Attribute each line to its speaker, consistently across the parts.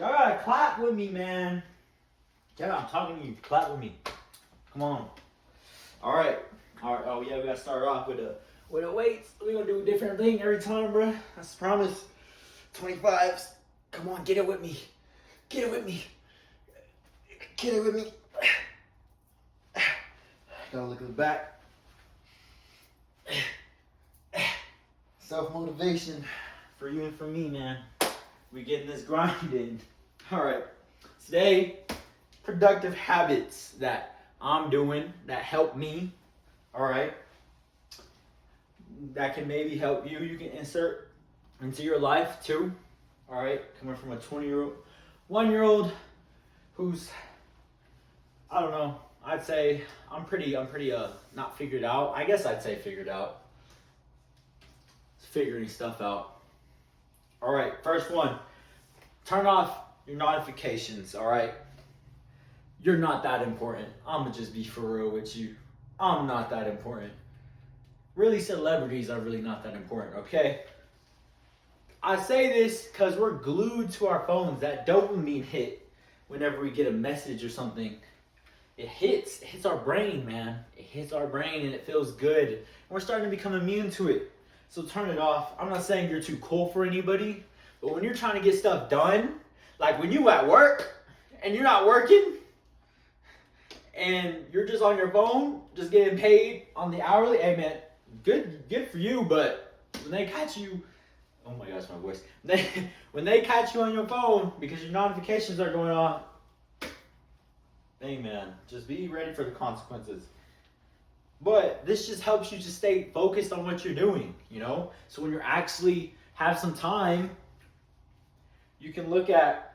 Speaker 1: Y'all gotta clap with me, man. Yeah, I'm talking to you. Clap with me. Come on. All right. Oh yeah, we gotta start off with the weights. We gonna do a different thing every time, bro. That's a promise. 25s. Come on, get it with me. Get it with me. Get it with me. Gotta look at the back. Self-motivation for you and for me, man. We getting this grind in. All right. Today, productive habits that I'm doing that help me. All right. That can maybe help you. You can insert into your life too. All right. Coming from a 1-year-old who's, I don't know. I'd say I'm pretty not figured out. I guess I'd say figured out. Figuring stuff out. All right, first one. Turn off your notifications, all right? You're not that important. I'm gonna just be for real with you. I'm not that important. Really, celebrities are really not that important, okay? I say this because we're glued to our phones. That dopamine hit whenever we get a message or something. It hits our brain, man. It hits our brain and it feels good. And we're starting to become immune to it. So turn it off. I'm not saying you're too cool for anybody, but when you're trying to get stuff done, like when you at work and you're not working and you're just on your phone, just getting paid on the hourly, hey man, good for you, but when they catch you, oh my gosh, my voice. When they catch you on your phone because your notifications are going off, hey man, just be ready for the consequences. But this just helps you to stay focused on what you're doing, you know? So when you actually have some time, you can look at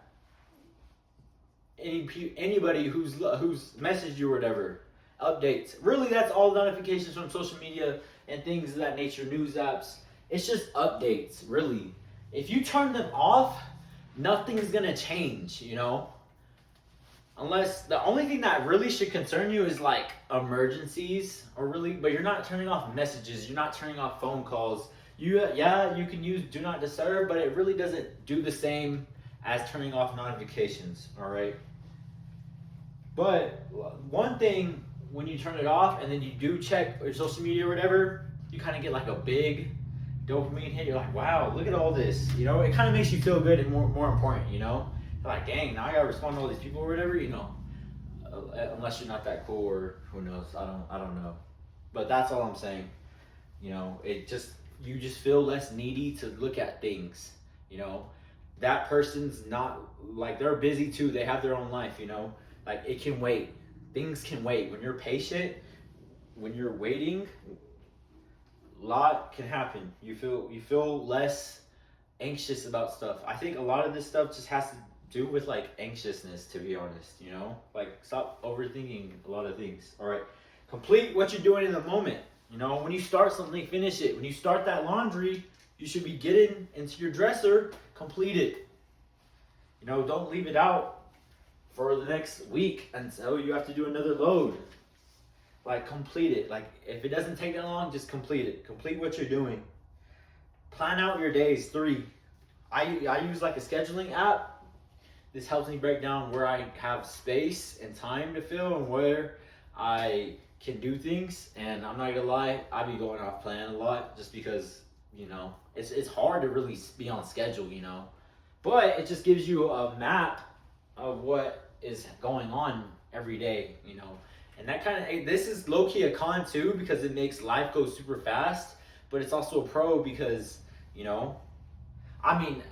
Speaker 1: anybody who's messaged you or whatever, updates. Really, that's all notifications from social media and things of that nature, news apps. It's just updates, really. If you turn them off, nothing's gonna change, you know? Unless the only thing that really should concern you is like emergencies or really, but you're not turning off messages, you're not turning off phone calls. You can use do not disturb, but it really doesn't do the same as turning off notifications, all right? But one thing, when you turn it off and then you do check your social media or whatever, you kind of get like a big dopamine hit. You're like, wow, look at all this. You know, it kind of makes you feel good and more important, you know? Like, dang, now I gotta respond to all these people or whatever, you know. Unless you're not that cool, or who knows, I don't know. But that's all I'm saying. You know, you just feel less needy to look at things, you know. That person's not, like, they're busy too, they have their own life, you know. Like, it can wait. Things can wait. When you're patient, when you're waiting, a lot can happen. You feel less anxious about stuff. I think a lot of this stuff just has to do with like anxiousness, to be honest, you know? Like, stop overthinking a lot of things. All right, complete what you're doing in the moment. You know, when you start something, finish it. When you start that laundry, you should be getting into your dresser, complete it. You know, don't leave it out for the next week until you have to do another load. Like, complete it. Like, if it doesn't take that long, just complete it. Complete what you're doing. Plan out your days. 3. I use like a scheduling app. This helps me break down where I have space and time to fill and where I can do things. And I'm not gonna lie, I be going off plan a lot just because, you know, it's hard to really be on schedule, you know. But it just gives you a map of what is going on every day, you know. And that kind of, this is low-key a con too, because it makes life go super fast. But it's also a pro because, you know, I mean,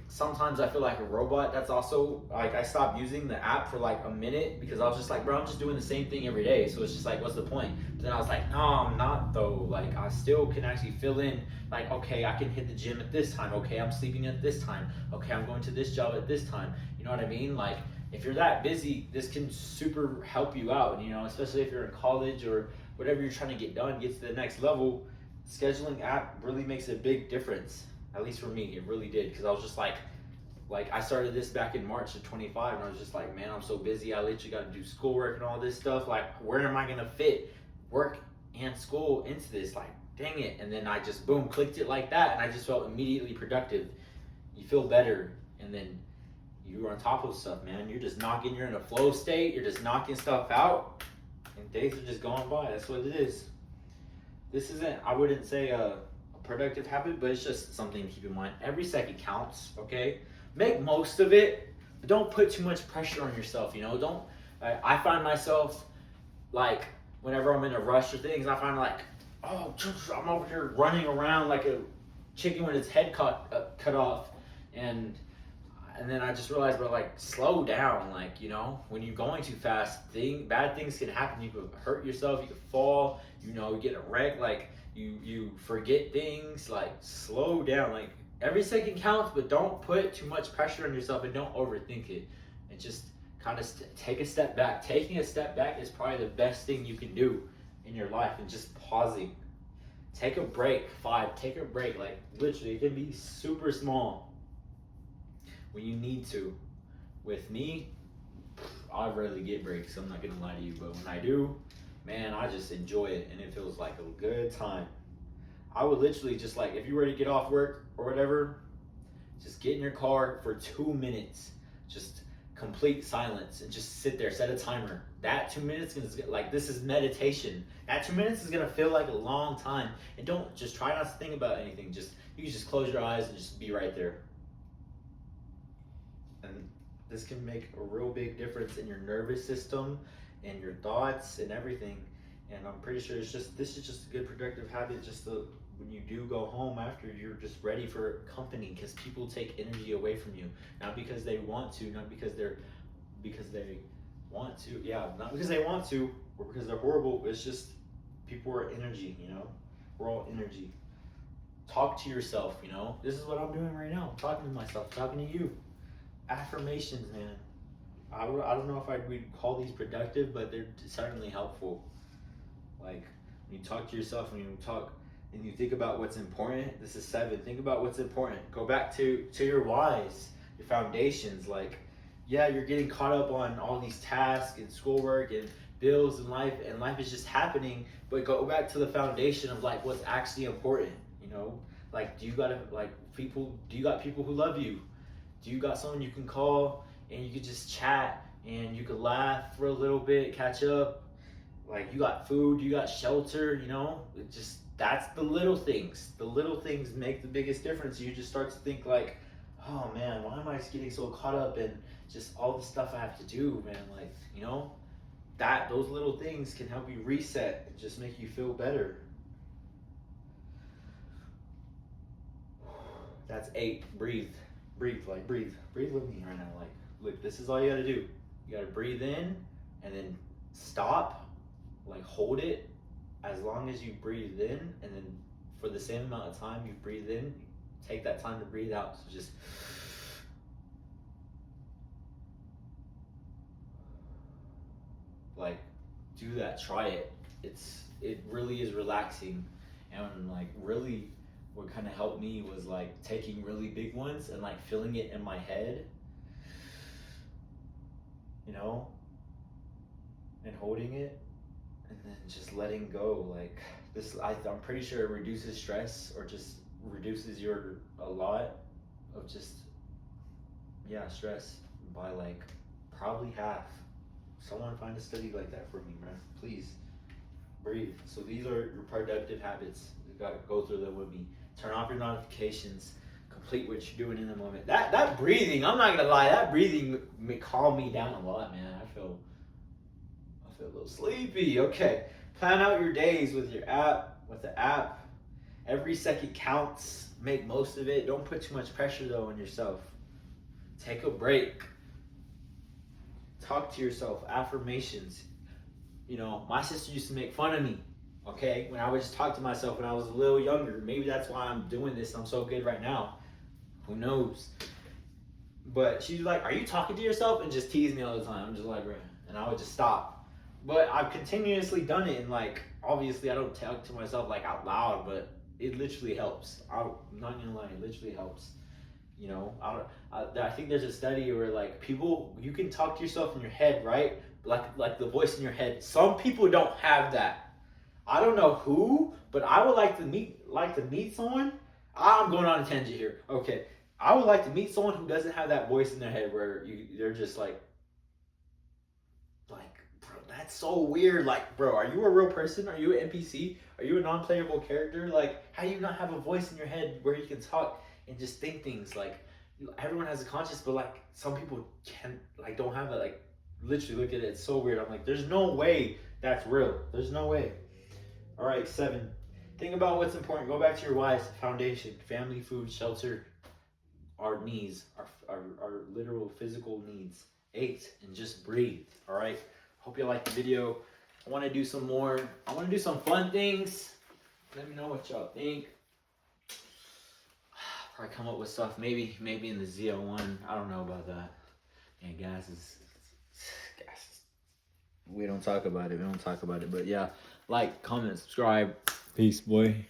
Speaker 1: sometimes I feel like a robot. That's also, like, I stopped using the app for like a minute because I was just like, bro, I'm just doing the same thing every day. So it's just like, what's the point? But then I was like, no, I'm not though. Like, I still can actually fill in, like, okay, I can hit the gym at this time. Okay, I'm sleeping at this time. Okay, I'm going to this job at this time. You know what I mean? Like, if you're that busy, this can super help you out, you know, especially if you're in college or whatever you're trying to get done, get to the next level. Scheduling app really makes a big difference. At least for me, it really did, because I was just like I started this back in March of 25, and I was just like, man, I'm so busy. I literally got to do schoolwork and all this stuff. Like, where am I gonna fit work and school into this? Like, dang it. And then I just boom clicked it like that, and I just felt immediately productive. You feel better, and then you're on top of stuff, man. You're in a flow state, you're just knocking stuff out, and days are just going by. That's what it is. This isn't, I wouldn't say a productive habit, but it's just something to keep in mind. Every second counts, okay? Make most of it, but don't put too much pressure on yourself, Don't, I find myself, like, whenever I'm in a rush or things, I find like, oh, I'm over here running around like a chicken with its head cut off, and then I just realized, bro, like, slow down, like, when you're going too fast, bad things can happen. You could hurt yourself, you could fall, you get a wreck, like, you forget things, like, slow down, like, every second counts, but don't put too much pressure on yourself and don't overthink it, and just kind of take a step back. Taking a step back is probably the best thing you can do in your life, and just pausing. Take a break. Take a break, like, literally, it can be super small when you need to. With me, I rarely get breaks, I'm not gonna lie to you, but when I do, man, I just enjoy it, and it feels like a good time. I would literally just, like, if you were to get off work or whatever, just get in your car for 2 minutes, just complete silence, and just sit there, set a timer. That 2 minutes is, like, this is meditation. That 2 minutes is gonna feel like a long time, and don't, just try not to think about anything. You can just close your eyes and just be right there. And this can make a real big difference in your nervous system and your thoughts and everything. And I'm pretty sure this is just a good productive habit, just to, when you do go home after, you're just ready for company, because people take energy away from you, not because they want to, not because they want to, not because they want to or because they're horrible. It's just people are energy, we're all energy. Talk to yourself, this is what I'm doing right now. I'm talking to myself, talking to you. Affirmations, man. I don't know if we'd call these productive, but they're certainly helpful. Like, when you talk to yourself, when you talk and you think about what's important, this is 7. Think about what's important. Go back to your whys, your foundations. Like, yeah, you're getting caught up on all these tasks and schoolwork and bills and life is just happening, but go back to the foundation of, like, what's actually important, Like, do you got people who love you? Do you got someone you can call and you could just chat and you could laugh for a little bit, catch up? Like, you got food, you got shelter, that's the little things. The little things make the biggest difference. You just start to think, like, oh man, why am I getting so caught up in just all the stuff I have to do, man? Like, those little things can help you reset and just make you feel better. That's 8. Breathe with me right now. Like, look, this is all you gotta do. You gotta breathe in and then stop, like, hold it as long as you breathe in, and then for the same amount of time you breathe in, take that time to breathe out. So just like, do that, try it. It really is relaxing, and, like, really what kind of helped me was, like, taking really big ones and, like, feeling it in my head, and holding it, and then just letting go. Like, this, I'm pretty sure it reduces stress, or just reduces a lot of just, stress by, like, probably half. Someone find a study like that for me, man. Please. Breathe. So these are your productive habits. You gotta go through them with me. Turn off your notifications. Complete what you're doing in the moment. That breathing, I'm not gonna lie, that breathing calmed me down a lot, man. I feel a little sleepy. Okay. Plan out your days with the app. Every second counts. Make most of it. Don't put too much pressure, though, on yourself. Take a break. Talk to yourself. Affirmations. My sister used to make fun of me, okay? When I would just talk to myself when I was a little younger. Maybe that's why I'm doing this. I'm so good right now. Who knows? But she's like, are you talking to yourself? And just tease me all the time. I'm just like, and I would just stop. But I've continuously done it, and, like, obviously I don't talk to myself, like, out loud, but it literally helps. I'm not gonna lie, it literally helps. I think there's a study where, like, you can talk to yourself in your head, right? Like the voice in your head. Some people don't have that. I don't know who, but I would like to meet someone. I'm going on a tangent here. Okay. I would like to meet someone who doesn't have that voice in their head where they're just like, bro, that's so weird. Like, bro, are you a real person? Are you an NPC? Are you a non-playable character? Like, how do you not have a voice in your head where you can talk and just think things? Like, everyone has a conscience, but like some people can't, like, don't have it. Like, literally, look at it. It's so weird. I'm like, there's no way that's real. There's no way. All right, 7. Think about what's important. Go back to your whys. Foundation, family, food, shelter, our needs, our literal physical needs. 8, and just breathe. All right. Hope you liked the video. I want to do some more. I want to do some fun things. Let me know what y'all think. Probably come up with stuff. Maybe in the ZL1. I don't know about that. And gas is. We don't talk about it. But yeah, like, comment, subscribe. Peace, boy.